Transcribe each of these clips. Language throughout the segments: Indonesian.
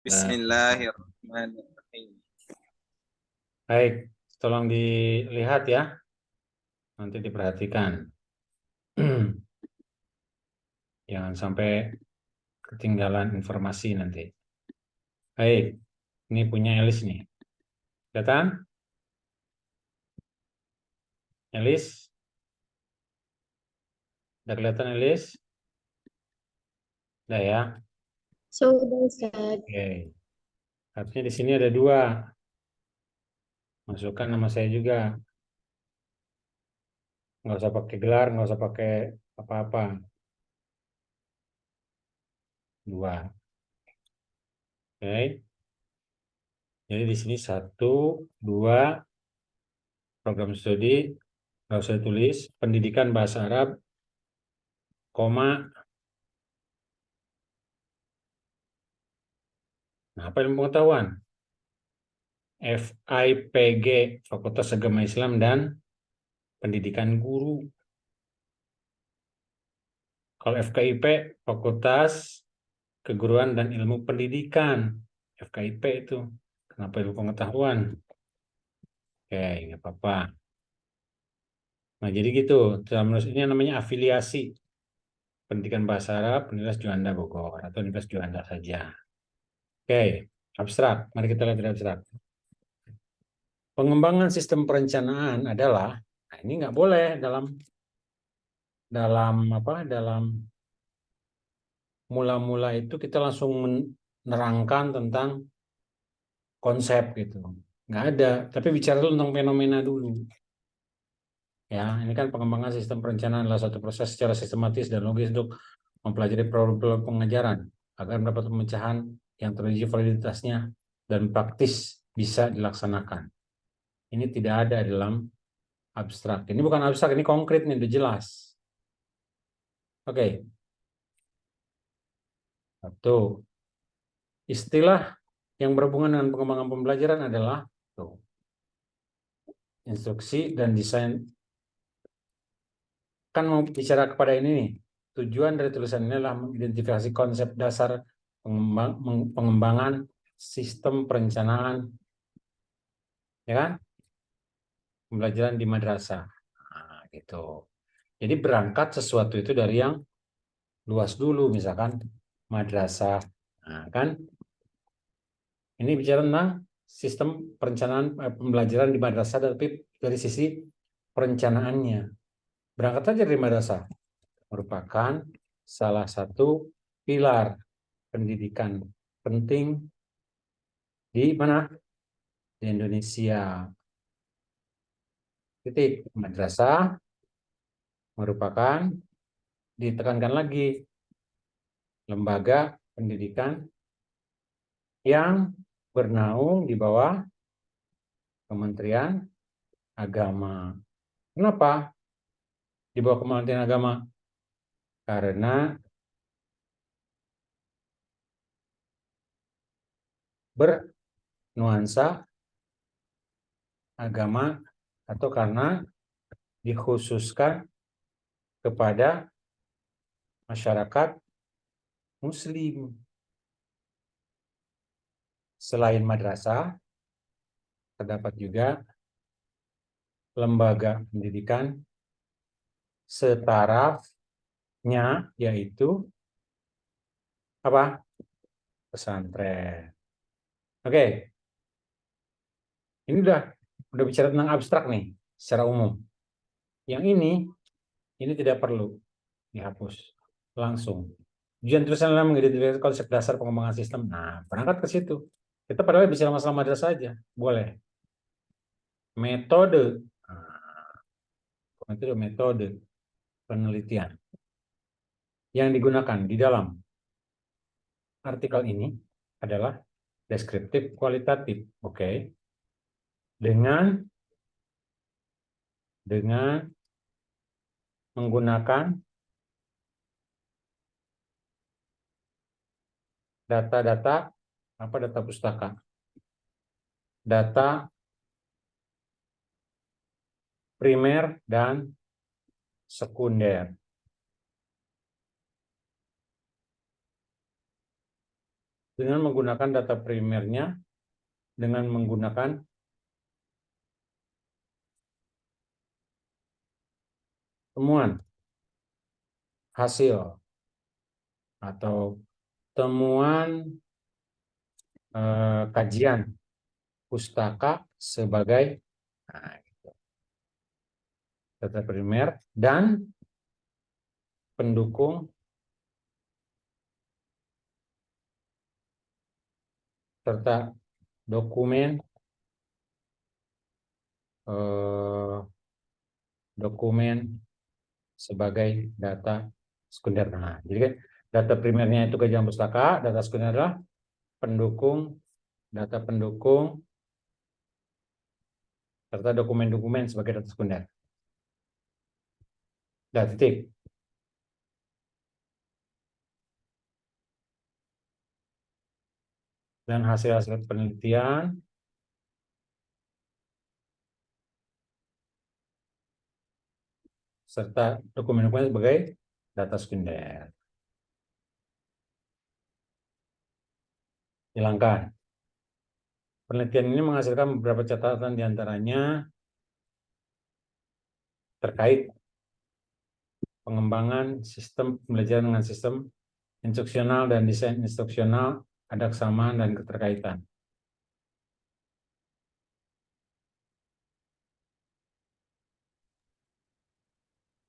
Nah, Bismillahirrahmanirrahim. baik, tolong dilihat ya, nanti diperhatikan. Jangan sampai ketinggalan informasi nanti. Baik, ini punya Elis nih. Kelihatan? Elis? Udah kelihatan Elis? Udah ya? Sudah, Ustaz. Oke. Harusnya di sini ada dua. Masukkan nama saya juga. Nggak usah pakai gelar, nggak usah pakai apa-apa. Dua. Oke. Jadi di sini satu, dua, program studi, nggak usah tulis, pendidikan bahasa Arab, koma. Nah, apa ilmu pengetahuan? FIPG, Fakultas Agama Islam dan Pendidikan Guru. Kalau FKIP, Fakultas Keguruan dan Ilmu Pendidikan. FKIP itu. Kenapa ilmu pengetahuan? Oke, nggak apa-apa. Nah, jadi gitu. Terus ini namanya afiliasi. Pendidikan Bahasa Arab, Universitas Juanda Bogor. Atau Universitas Juanda saja. Oke, abstrak. Mari kita lihat dari abstrak. Pengembangan sistem perencanaan adalah, nah ini nggak boleh dalam mula-mula itu kita langsung menerangkan tentang konsep gitu. Nggak ada, tapi bicara dulu tentang fenomena dulu. Ya, ini kan pengembangan sistem perencanaan adalah satu proses secara sistematis dan logis untuk mempelajari problem pengajaran agar mendapat pemecahan yang teruji validitasnya dan praktis bisa dilaksanakan. Ini tidak ada dalam abstrak. Ini bukan abstrak, ini konkret nih, udah jelas. Oke. Satu. Istilah yang berhubungan dengan pengembangan pembelajaran adalah tuh, instruksi dan desain. Kan mau bicara kepada ini nih. Tujuan dari tulisan ini adalah mengidentifikasi konsep dasar pengembangan sistem perencanaan, ya kan? Pembelajaran di madrasah. Nah, gitu. Jadi berangkat sesuatu itu dari yang luas dulu, misalkan madrasah. Nah, kan? Ini bicara tentang sistem perencanaan pembelajaran di madrasah, tapi dari sisi perencanaannya. Berangkat saja dari madrasah. Merupakan salah satu pilar pendidikan penting di mana? Di Indonesia. Titik. Madrasah merupakan, ditekankan lagi, lembaga pendidikan yang bernaung di bawah Kementerian Agama. Kenapa di bawah Kementerian Agama? Karena bernuansa agama atau karena dikhususkan kepada masyarakat Muslim. Selain madrasah, terdapat juga lembaga pendidikan setarafnya, yaitu apa? Pesantren. Oke, ini udah bicara tentang abstrak nih, secara umum. Yang ini tidak perlu dihapus langsung. Tujuan tulisan adalah mengidentifikasi konsep dasar pengembangan sistem. Nah, berangkat ke situ. Kita padahal bicara masalah madrasah saja, boleh. Metode, metode penelitian yang digunakan di dalam artikel ini adalah deskriptif kualitatif, oke? Dengan menggunakan data-data apa, data pustaka, data primer dan sekunder. dengan menggunakan data primernya, dengan menggunakan temuan hasil atau temuan kajian pustaka sebagai data primer dan pendukung serta dokumen sebagai data sekunder. Nah, jadi kan data primernya itu kajian pustaka, data sekunder adalah pendukung, data pendukung serta dokumen-dokumen sebagai data sekunder. Dah, titik. Dan hasil-hasil penelitian serta dokumen-dokumen sebagai data sekunder. Hilangkan. Penelitian ini menghasilkan beberapa catatan diantaranya terkait pengembangan sistem pembelajaran dengan sistem instruksional dan desain instruksional, ada kesamaan dan keterkaitan.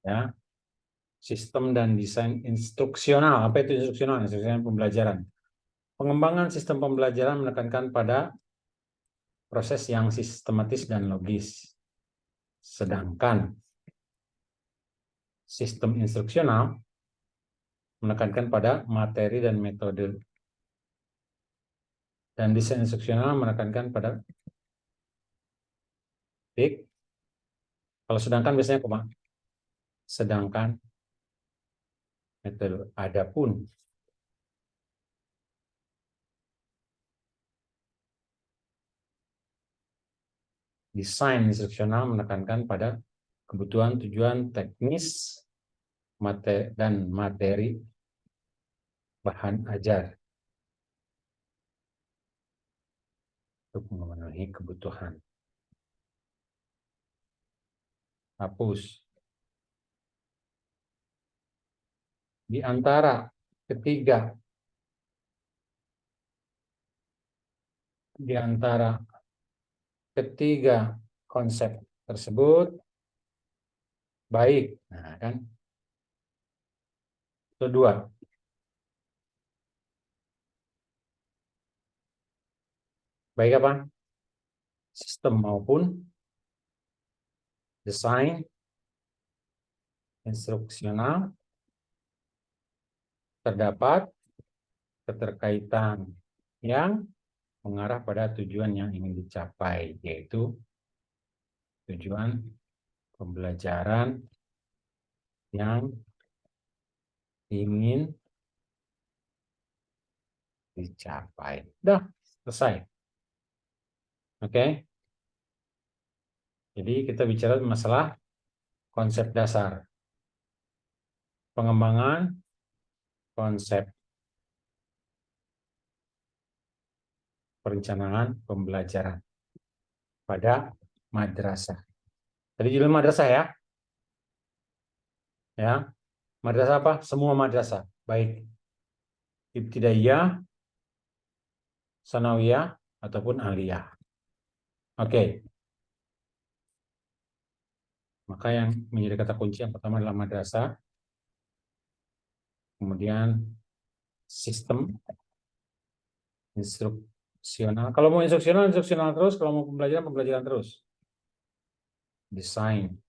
Ya, sistem dan desain instruksional. Apa itu instruksional? Instruksional pembelajaran. Pengembangan sistem pembelajaran menekankan pada proses yang sistematis dan logis. Sedangkan sistem instruksional menekankan pada materi dan metode. Dan desain instruksional menekankan pada titik. Kalau sedangkan biasanya koma. Sedangkan metode. Adapun desain instruksional menekankan pada kebutuhan tujuan teknis dan materi bahan ajar untuk memenuhi kebutuhan. Hapus. Di antara ketiga konsep tersebut baik. Nah, kan? Kedua. Baik apa? Sistem maupun desain instruksional terdapat keterkaitan yang mengarah pada tujuan yang ingin dicapai, yaitu tujuan pembelajaran yang ingin dicapai. Dah, selesai. Oke. Jadi kita bicara masalah konsep dasar. Pengembangan konsep perencanaan pembelajaran pada madrasah. Tadi judul madrasah ya. Ya. Madrasah apa? Semua madrasah. Baik ibtidaiyah, sanawiyah, ataupun aliyah. Oke. Maka yang menjadi kata kunci yang pertama adalah madrasah. Kemudian sistem instruksional. Kalau mau instruksional terus. Kalau mau pembelajaran terus. Desain.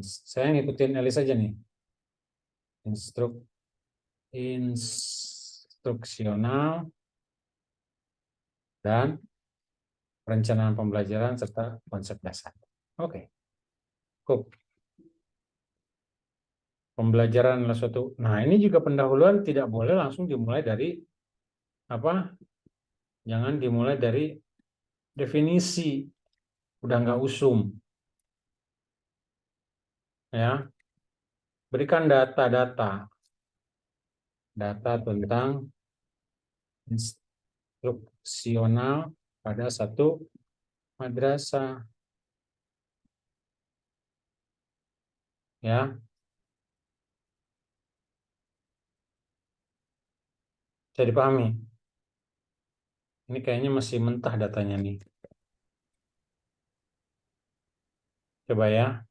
Saya ngikutin Elis aja nih. Instruksional dan perencanaan pembelajaran serta konsep dasar. Oke. Cool. Pembelajaran adalah suatu. Nah, ini juga pendahuluan tidak boleh langsung dimulai dari apa? Jangan dimulai dari definisi. Udah nggak usum. Ya. Berikan data tentang instruksional pada satu madrasah. Ya, bisa dipahami. Ini kayaknya masih mentah datanya nih. Coba ya,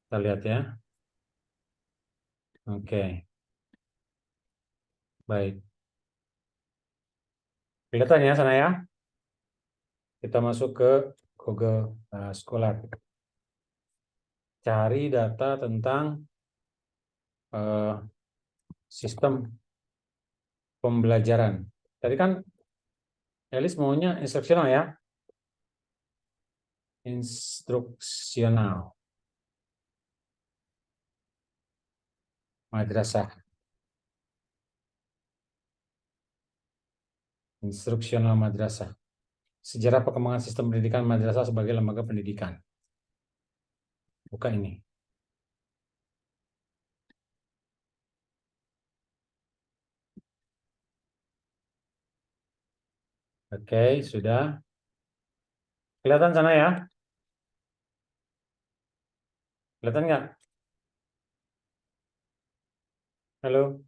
kita lihat ya. Oke, baik. Kelihatan ya sana ya. Kita masuk ke Google Scholar. Cari data tentang sistem pembelajaran. Tadi kan Elis maunya instruksional ya. Instruksional. Madrasah. Instruksional madrasah. Sejarah perkembangan sistem pendidikan madrasah sebagai lembaga pendidikan. Buka ini. Oke, sudah. Kelihatan sana ya? Kelihatan nggak? Halo?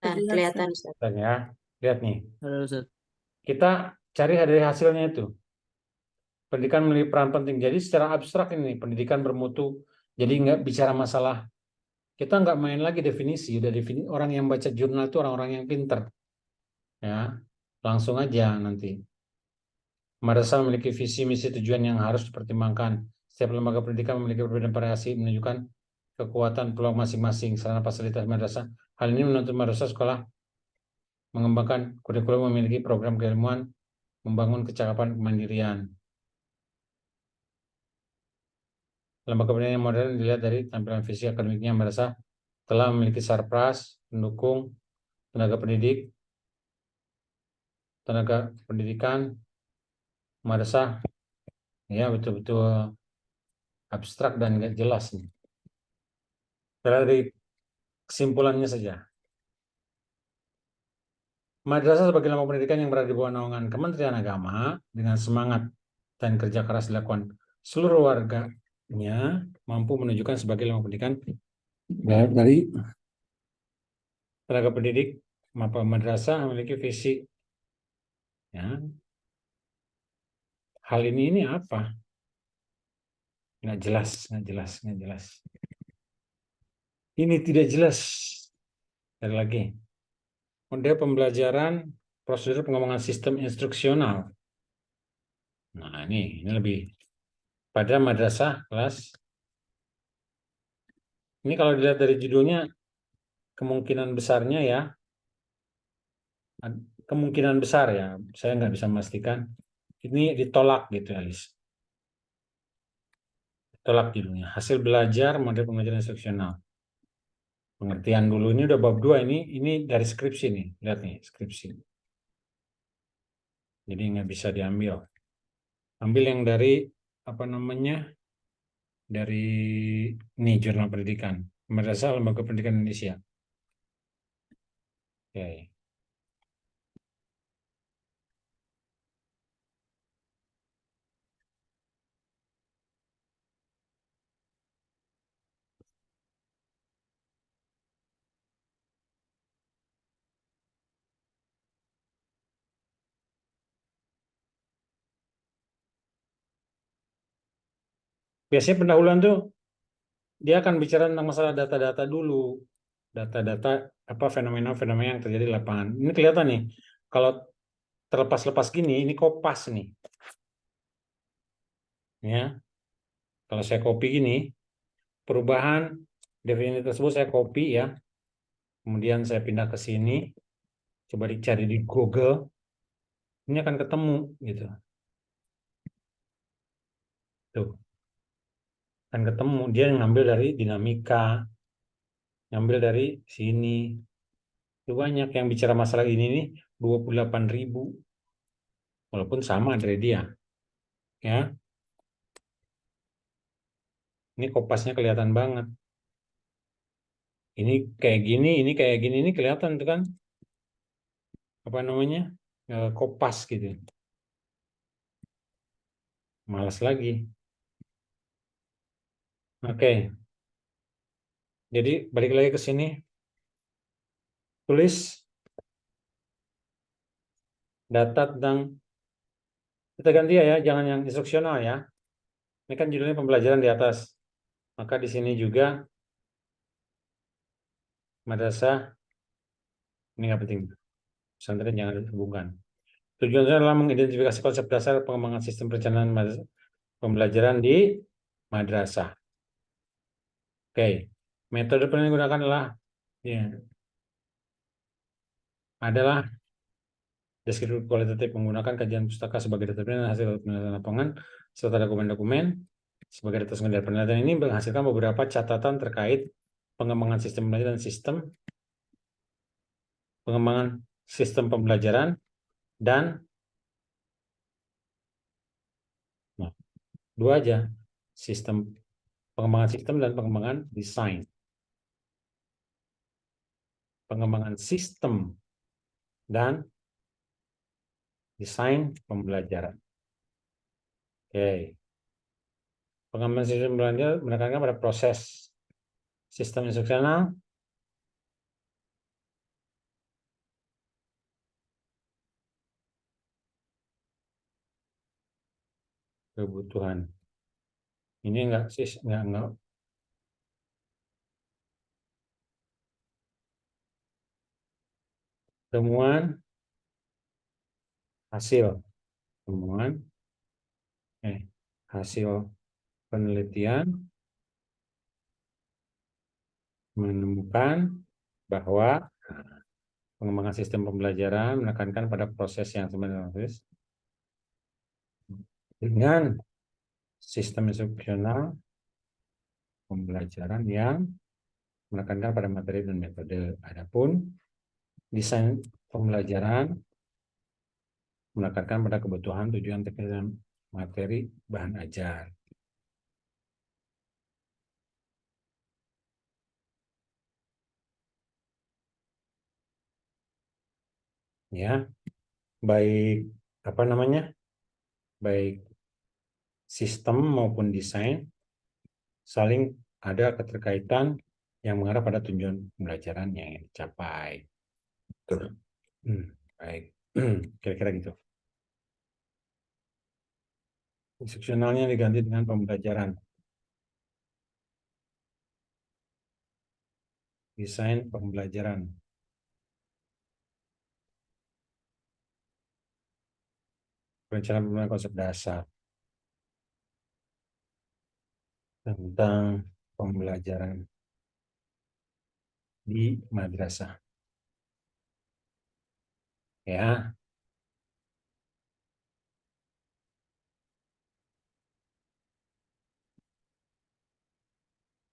Kelihatan, Ustaz. Kelihatan ya? Lihat nih. Halo Ustaz. Kita cari dari hasilnya itu. Pendidikan memiliki peran penting. Jadi secara abstrak ini pendidikan bermutu. Jadi nggak bicara masalah. Kita nggak main lagi definisi. Udah definisi orang yang baca jurnal itu orang-orang yang pinter. Ya, langsung aja nanti. Madrasah memiliki visi, misi, tujuan yang harus dipertimbangkan. Setiap lembaga pendidikan memiliki perbedaan variasi menunjukkan kekuatan peluang masing-masing sarana fasilitas madrasah. Hal ini menuntut madrasah sekolah mengembangkan kurikulum, memiliki program keilmuan, membangun kecakapan kemandirian. Lembaga pendidikan yang modern dilihat dari tampilan visi akademiknya. Madrasah telah memiliki sarpras, pendukung, tenaga pendidik, tenaga pendidikan. Madrasah ya betul-betul abstrak dan nggak jelas nih. Dari kesimpulannya saja. Madrasah sebagai lembaga pendidikan yang berada di bawah naungan Kementerian Agama dengan semangat dan kerja keras dilakukan seluruh warganya mampu menunjukkan sebagai lembaga pendidikan dari tenaga pendidik madrasah memiliki visi. Ya. Hal ini apa? Nggak jelas. Ini tidak jelas. Sekali lagi. Model pembelajaran, prosedur pengembangan sistem instruksional. Nah, ini lebih pada madrasah kelas. Ini kalau dilihat dari judulnya, kemungkinan besarnya ya, kemungkinan besar ya, saya nggak bisa memastikan. Ini ditolak gitu, Alice. Tolak judulnya. Hasil belajar model pembelajaran instruksional. Pengertian dulu, ini udah bab 2 ini dari skripsi nih. Lihat nih, skripsi. Jadi nggak bisa diambil. Ambil yang dari apa namanya? Dari ini jurnal pendidikan. Madrasah Lembaga Pendidikan Indonesia. Oke. Biasanya pendahuluan tuh dia akan bicara tentang masalah data-data dulu. Data-data apa fenomena-fenomena yang terjadi di lapangan. Ini kelihatan nih. Kalau terlepas-lepas gini, ini kopas nih. Ya. Kalau saya copy gini, perubahan definisi tersebut saya copy ya. Kemudian saya pindah ke sini. Coba dicari di Google. Ini akan ketemu gitu. Tuh. Akan ketemu dia ngambil dari dinamika, ngambil dari sini. Itu banyak yang bicara masalah ini nih 28.000. Walaupun sama dari dia. Ya. Ini kopasnya kelihatan banget. Ini kayak gini, ini kelihatan tuh kan. apa namanya kopas gitu. Malas lagi. Oke. Jadi balik lagi ke sini. Tulis data tentang, kita ganti ya, jangan yang instruksional ya. Ini kan judulnya pembelajaran di atas. Maka di sini juga madrasah, ini nggak penting. Pesantren jangan dihubungkan. Tujuannya adalah mengidentifikasi konsep dasar pengembangan sistem perencanaan pembelajaran di madrasah. Oke, metode yang digunakan adalah deskriptif kualitatif, menggunakan kajian pustaka sebagai data penelitian, hasil penelitian lapangan serta dokumen-dokumen sebagai data sumber. Penelitian ini menghasilkan beberapa catatan terkait pengembangan sistem pembelajaran pembelajaran dan dua aja, pengembangan sistem dan pengembangan desain. Pengembangan sistem dan desain pembelajaran. Oke. Pengembangan sistem pembelajaran menekankan pada proses sistem instruksional, kebutuhan. Ini enggak sih, enggak. Temuan hasil hasil penelitian menemukan bahwa pengembangan sistem pembelajaran menekankan pada proses yang sebenarnya dengan sistem instruksional pembelajaran yang menekankan pada materi dan metode. Adapun desain pembelajaran menekankan pada kebutuhan, tujuan, teknis, dan materi bahan ajar. Ya, baik apa namanya, baik sistem maupun desain saling ada keterkaitan yang mengarah pada tujuan pembelajaran yang dicapai. Betul. Baik, kira-kira gitu. Instruksionalnya diganti dengan pembelajaran. Desain pembelajaran. Perencanaan pembelajaran konsep dasar. Tentang pembelajaran di madrasah. Ya.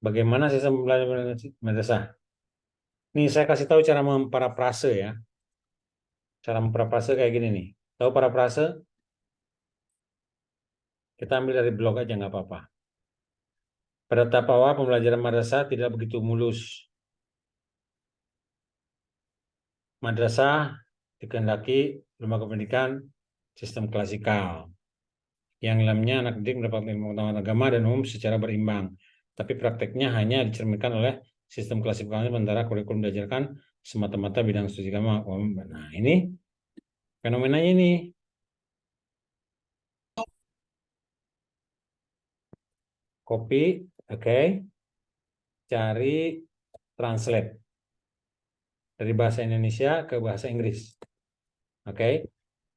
Bagaimana sistem pembelajaran madrasah? Nih saya kasih tahu cara memparafrase ya. Cara memparafrase kayak gini nih. Tahu parafrase? Kita ambil dari blog aja nggak apa-apa. Pada tahap awal pembelajaran madrasah tidak begitu mulus. Madrasah dikehendaki lembaga pendidikan sistem klasikal, yang dalamnya anak didik mendapatkan ilmu pengetahuan agama dan umum secara berimbang. Tapi prakteknya hanya dicerminkan oleh sistem klasifikasi, sementara kurikulum diajarkan semata-mata bidang studi agama. Nah, ini fenomenanya ini. Copy, oke. Cari translate dari bahasa Indonesia ke bahasa Inggris. Oke.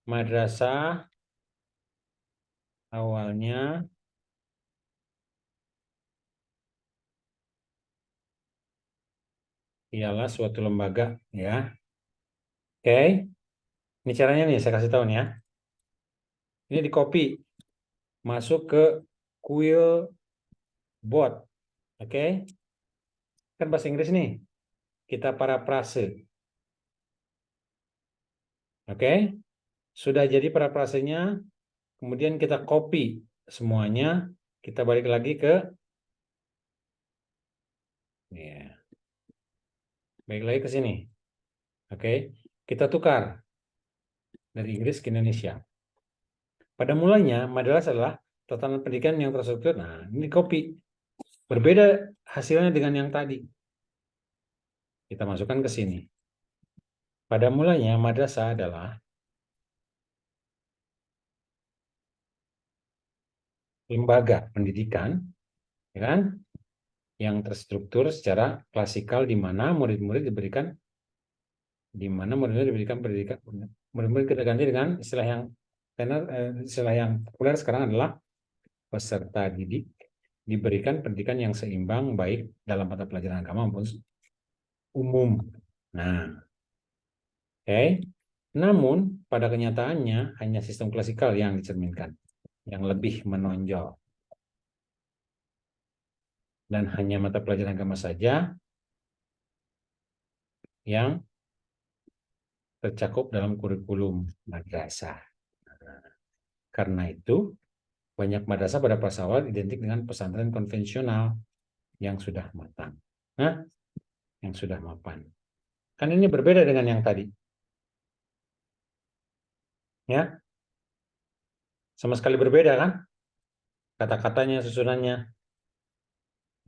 Madrasah awalnya ialah suatu lembaga, ya. Oke. Ini caranya nih, saya kasih tahu nih ya. Ini di copy, masuk ke Quillbot. Oke. Kan bahasa Inggris nih. Kita parafrase. Oke. Sudah jadi parafrasenya, kemudian kita copy semuanya, kita balik lagi ke ya. Balik lagi ke sini. Oke. Kita tukar. dari Inggris ke Indonesia. Pada mulanya, madrasah adalah tatanan pendidikan yang terstruktur. Nah, ini copy. Berbeda hasilnya dengan yang tadi. Kita masukkan ke sini. Pada mulanya, madrasah adalah lembaga pendidikan, ya kan, yang terstruktur secara klasikal di mana murid-murid diberikan pendidikan. Murid-murid kita ganti dengan istilah yang populer sekarang adalah peserta didik diberikan pendidikan yang seimbang baik dalam mata pelajaran agama maupun umum. Nah, oke. Namun pada kenyataannya hanya sistem klasikal yang dicerminkan, yang lebih menonjol. Dan hanya mata pelajaran agama saja yang tercakup dalam kurikulum madrasah. Karena itu, banyak madrasah pada pas awal identik dengan pesantren konvensional yang sudah matang. Nah, yang sudah mapan. Kan ini berbeda dengan yang tadi. Ya, sama sekali berbeda kan? Kata-katanya, susunannya.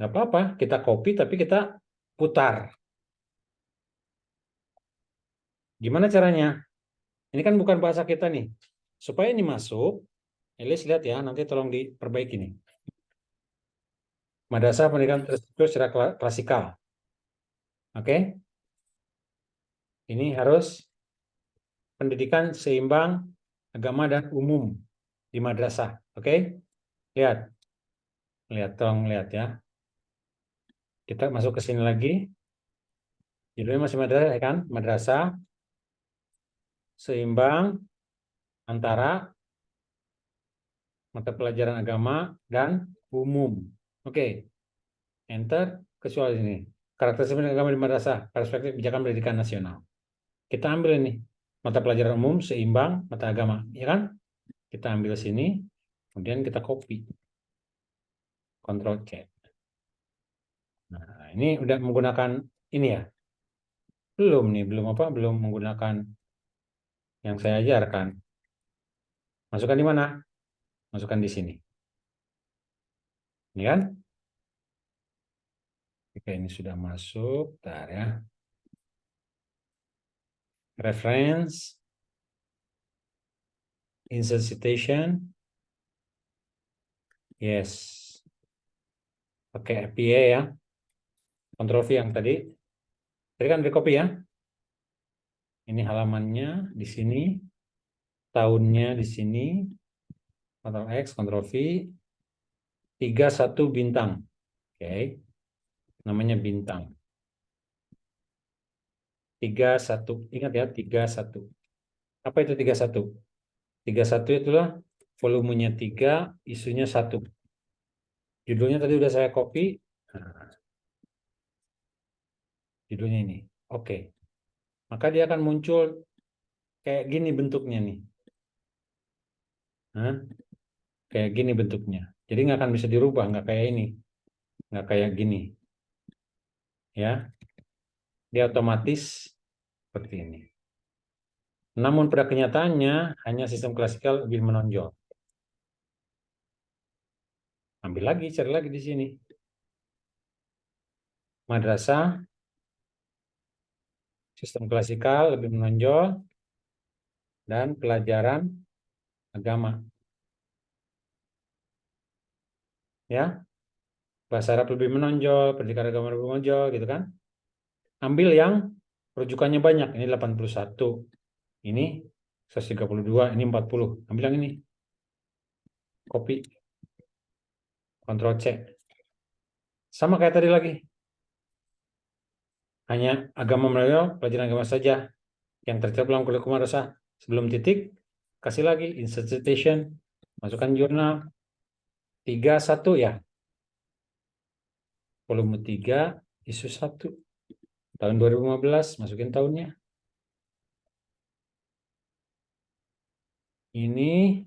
Nggak apa-apa, kita copy tapi kita putar. Gimana caranya? Ini kan bukan bahasa kita nih. Supaya ini masuk, Elis lihat ya, nanti tolong diperbaiki nih. Madrasah pendidikan terstruktur secara klasikal. Oke? Ini harus pendidikan seimbang agama dan umum di madrasah. Oke? Lihat. Lihat, tolong lihat ya. Kita masuk ke sini lagi. Judulnya masih madrasah, ya kan? Madrasah seimbang antara mata pelajaran agama dan umum. Oke. Enter, kecuali ini. Karakteristik agama di madrasah, perspektif kebijakan pendidikan nasional. Kita ambil ini. Mata pelajaran umum seimbang mata agama, ya kan? Kita ambil sini, kemudian kita copy. Ctrl C. Nah, ini udah menggunakan ini ya. Belum menggunakan yang saya ajarkan. Masukkan di mana? Masukkan di sini. Ini kan? Oke, ini sudah masuk. Bentar ya. Reference. Insert citation. Yes. Pakai APA ya. Ctrl V yang tadi. Tadi kan di copy ya. Ini halamannya di sini. Tahunnya di sini. Ctrl X, Ctrl V. 31 bintang. Oke. Namanya bintang. 31. Ingat ya, 31. Apa itu 31? 31 itulah volumenya 3, isunya 1. Judulnya tadi udah saya copy. Nah, judulnya ini. Oke. Maka dia akan muncul kayak gini bentuknya nih. Nah, kayak gini bentuknya. Jadi nggak akan bisa dirubah, nggak kayak ini. Nggak kayak gini. Ya. Dia otomatis seperti ini. Namun pada kenyataannya hanya sistem klasikal lebih menonjol. Ambil lagi, cari lagi di sini. Madrasah, sistem klasikal lebih menonjol, dan pelajaran agama. Ya, bahasa Arab lebih menonjol, pendidikan agama lebih menonjol, gitu kan? Ambil yang rujukannya banyak. Ini 81, ini 132, ini 40. Ambil yang ini. Copy. Ctrl C. Sama kayak tadi lagi. Hanya agama menonjol, pelajaran agama saja yang tercakup dalam kurikulum madrasah. Sebelum titik, kasih lagi insert citation, masukkan jurnal 31 ya. Volume 3, isu 1. Tahun 2015, masukin tahunnya. Ini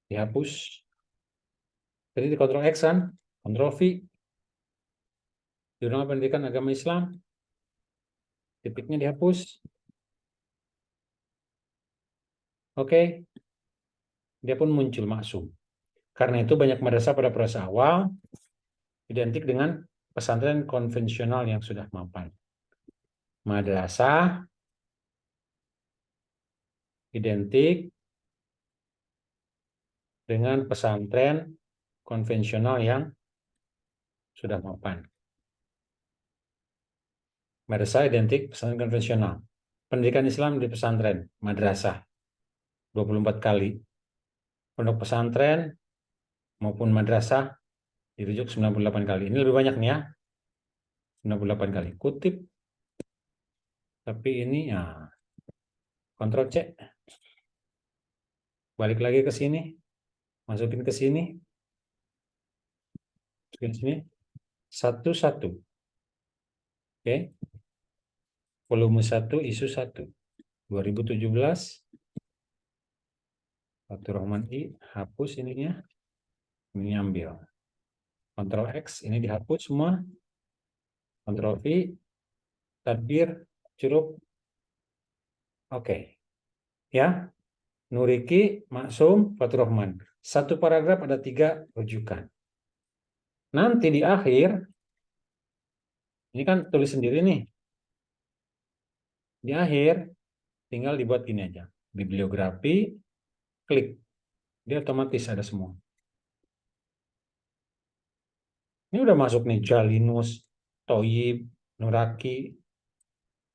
dihapus. Jadi di Ctrl X kan, Ctrl V. Jurnal Pendidikan Agama Islam. Titiknya dihapus. Oke. Dia pun muncul maksum. Karena itu banyak madrasah pada proses awal identik dengan pesantren konvensional yang sudah mapan. Madrasah identik dengan pesantren konvensional yang sudah mapan. Madrasah identik pesantren konvensional. Pendidikan Islam di pesantren, madrasah 24 kali. Pondok pesantren maupun madrasah dirujuk 98 kali. Ini lebih banyak nih ya. 98 kali. Kutip. Tapi ini ya Ctrl C. Balik lagi ke sini. Masukin ke sini. Masukin sini. Satu-satu. Oke. Volume 1, isu 1. 2017. Fatur Rahman I. Hapus ininya. Ini ambil. Ctrl X. Ini dihapus semua. Ctrl V. Tadbir. Curup. Oke. Ya. Nuriki, Maksum, Fatur Rahman. Satu paragraf ada 3 rujukan. Nanti di akhir, ini kan tulis sendiri nih. Di akhir, tinggal dibuat gini aja. Bibliografi, klik. Dia otomatis ada semua. Ini udah masuk nih, Jalinus, Toyib, Nuraki,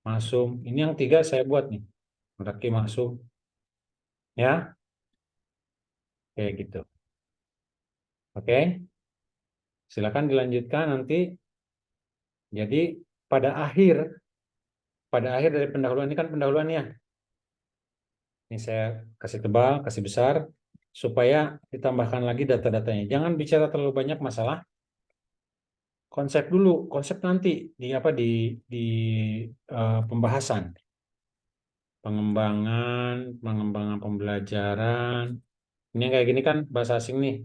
Maksum. Ini yang 3 saya buat nih. Nuraki, Maksum. Ya. Kayak gitu. Oke. Silakan dilanjutkan nanti. Jadi pada akhir dari pendahuluan ini kan pendahuluannya. Ini saya kasih tebal, kasih besar supaya ditambahkan lagi data-datanya. Jangan bicara terlalu banyak masalah konsep dulu, konsep nanti di pembahasan. Pengembangan pembelajaran. Ini yang kayak gini kan bahasa asing nih.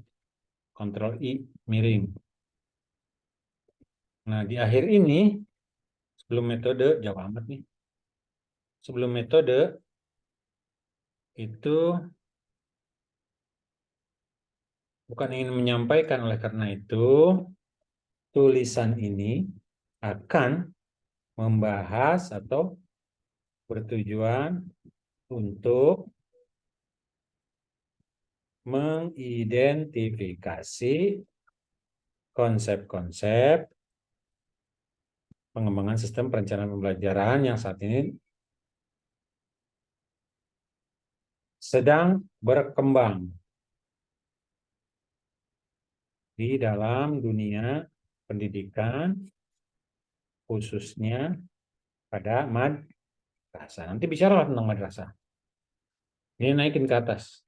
Ctrl I miring. Nah, di akhir ini sebelum metode, jauh amat nih. Sebelum metode itu bukan ingin menyampaikan, oleh karena itu tulisan ini akan membahas atau bertujuan untuk mengidentifikasi konsep-konsep pengembangan sistem perencanaan pembelajaran yang saat ini sedang berkembang di dalam dunia pendidikan, khususnya pada madrasah. Nanti bicaralah tentang madrasah. Ini naikin ke atas.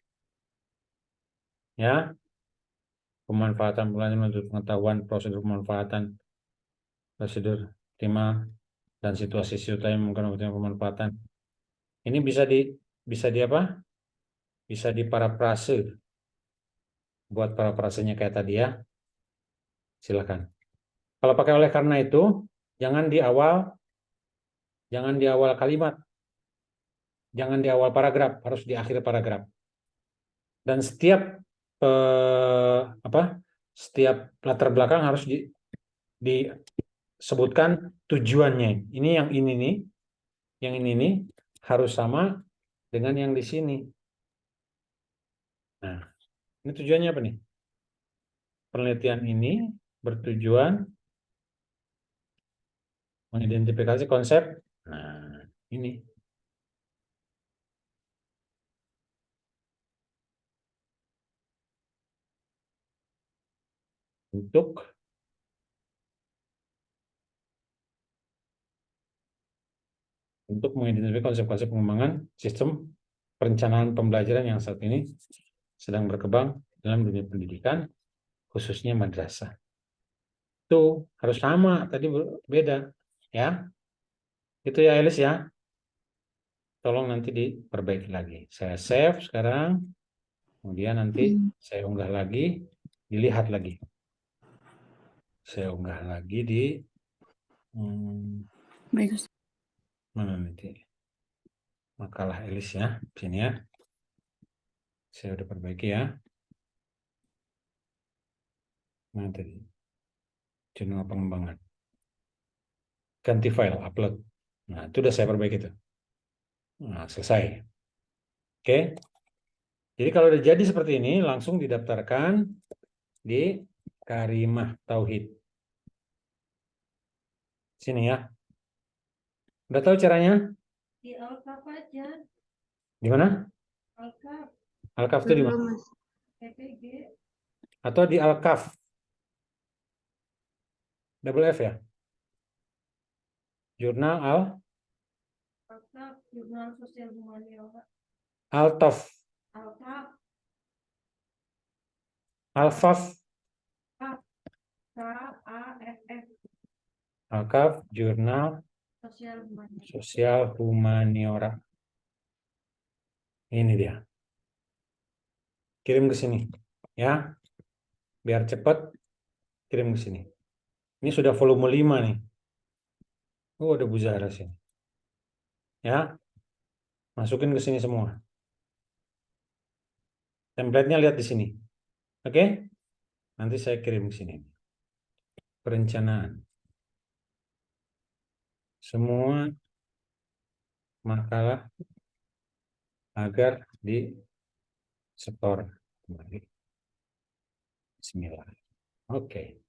Ya. Pemanfaatan pelajaran untuk pengetahuan, prosedur pemanfaatan, prosedur terima, dan situasi-situasi yang menggunakan pemanfaatan. Ini bisa di apa? Bisa di parafrase. Buat parafrasenya kayak tadi ya. Silakan. Kalau pakai oleh karena itu, jangan di awal kalimat. Jangan di awal paragraf, harus di akhir paragraf. Dan setiap setiap latar belakang harus disebutkan tujuannya. Ini yang ini nih, yang ini nih harus sama dengan yang di sini. Nah, ini tujuannya apa nih? Penelitian ini bertujuan mengidentifikasi konsep. Nah, ini. Untuk mengidentifikasi konsep-konsep pengembangan sistem perencanaan pembelajaran yang saat ini sedang berkembang dalam dunia pendidikan, khususnya madrasah. Itu harus sama, tadi beda. Ya, itu ya Elis ya. Tolong nanti diperbaiki lagi. Saya save sekarang, kemudian nanti saya unggah lagi, dilihat lagi. Saya unggah lagi di mana nanti? Makalah Elis ya, sini ya. Saya udah perbaiki ya. Nah, tadi jurnal pengembangan. Ganti file, upload. Nah, itu udah saya perbaiki tuh. Nah, selesai. Oke. Jadi kalau udah jadi seperti ini, langsung didaftarkan di Karimah Tauhid. Sini ya. Udah tahu caranya? Di Alkaf aja. Gimana? Alkaf, Alkaf itu di mana? Belum, Mas. PPG. Atau di Alkaf? Double F ya? Jurnal Alkaf, Jurnal Sosial Humaniora. Altof, Alkaf, Alfaf, KAFF, Alkaf, Jurnal Sosial Humaniora. Sosial Humaniora. Ini dia. Kirim ke sini. Ya. Biar cepat, kirim ke sini. Ini sudah volume 5 nih. Oh, ada Bu Zahra sini. Ya. Masukin ke sini semua. Template-nya lihat di sini. Oke? Nanti saya kirim ke sini. Perencanaan. Semua makalah agar di store kembali. Bismillah. Oke.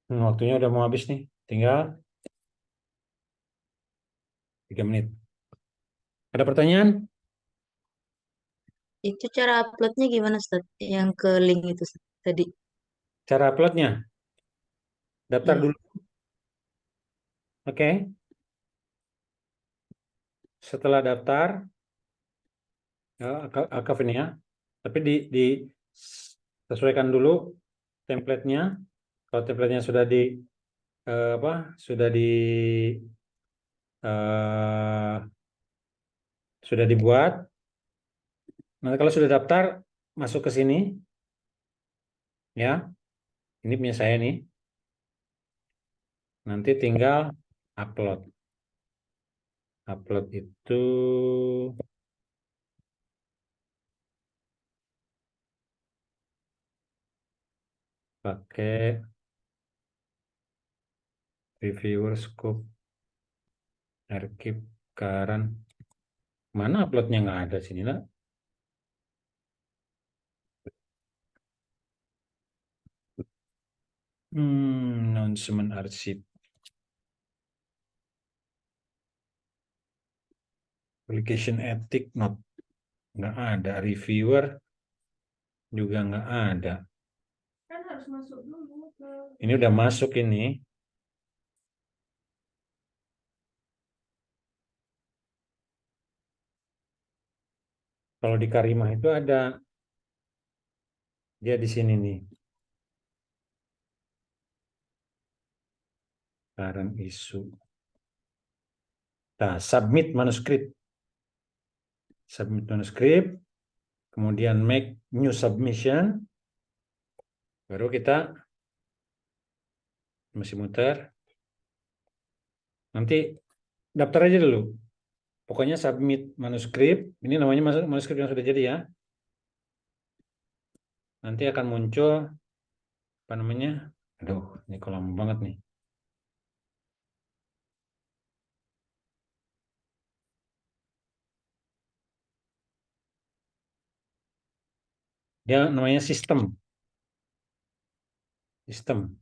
Waktunya udah mau habis nih. Tinggal 3 menit. Ada pertanyaan? Itu cara uploadnya gimana, Ustaz? Yang ke link itu Ustaz, tadi. Cara uploadnya? Daftar Iya. dulu. Oke. Setelah daftar, akaf ini ya. Tapi di sesuaikan dulu template-nya. Kalau template-nya sudah sudah eh, sudah dibuat. Nanti kalau sudah daftar, masuk ke sini. Ya. Ini punya saya nih. Nanti tinggal upload. Upload itu pakai reviewer scope archive current. Mana uploadnya nggak ada sini lah. Announcement arsip. Application ethic not nggak ada. Reviewer juga nggak ada. Kan harus masuk dulu ke Ini udah masuk ini. Kalau di Karimah itu ada. Dia di sini nih. Current issue. Nah, submit manuskrip. Submit manuskrip. Kemudian make new submission. Baru kita masih muter. Nanti daftar aja dulu. Pokoknya submit manuskrip. Ini namanya manuskrip yang sudah jadi ya. Nanti akan muncul apa namanya? Aduh, ini kolam banget nih. Dia namanya sistem. Sistem.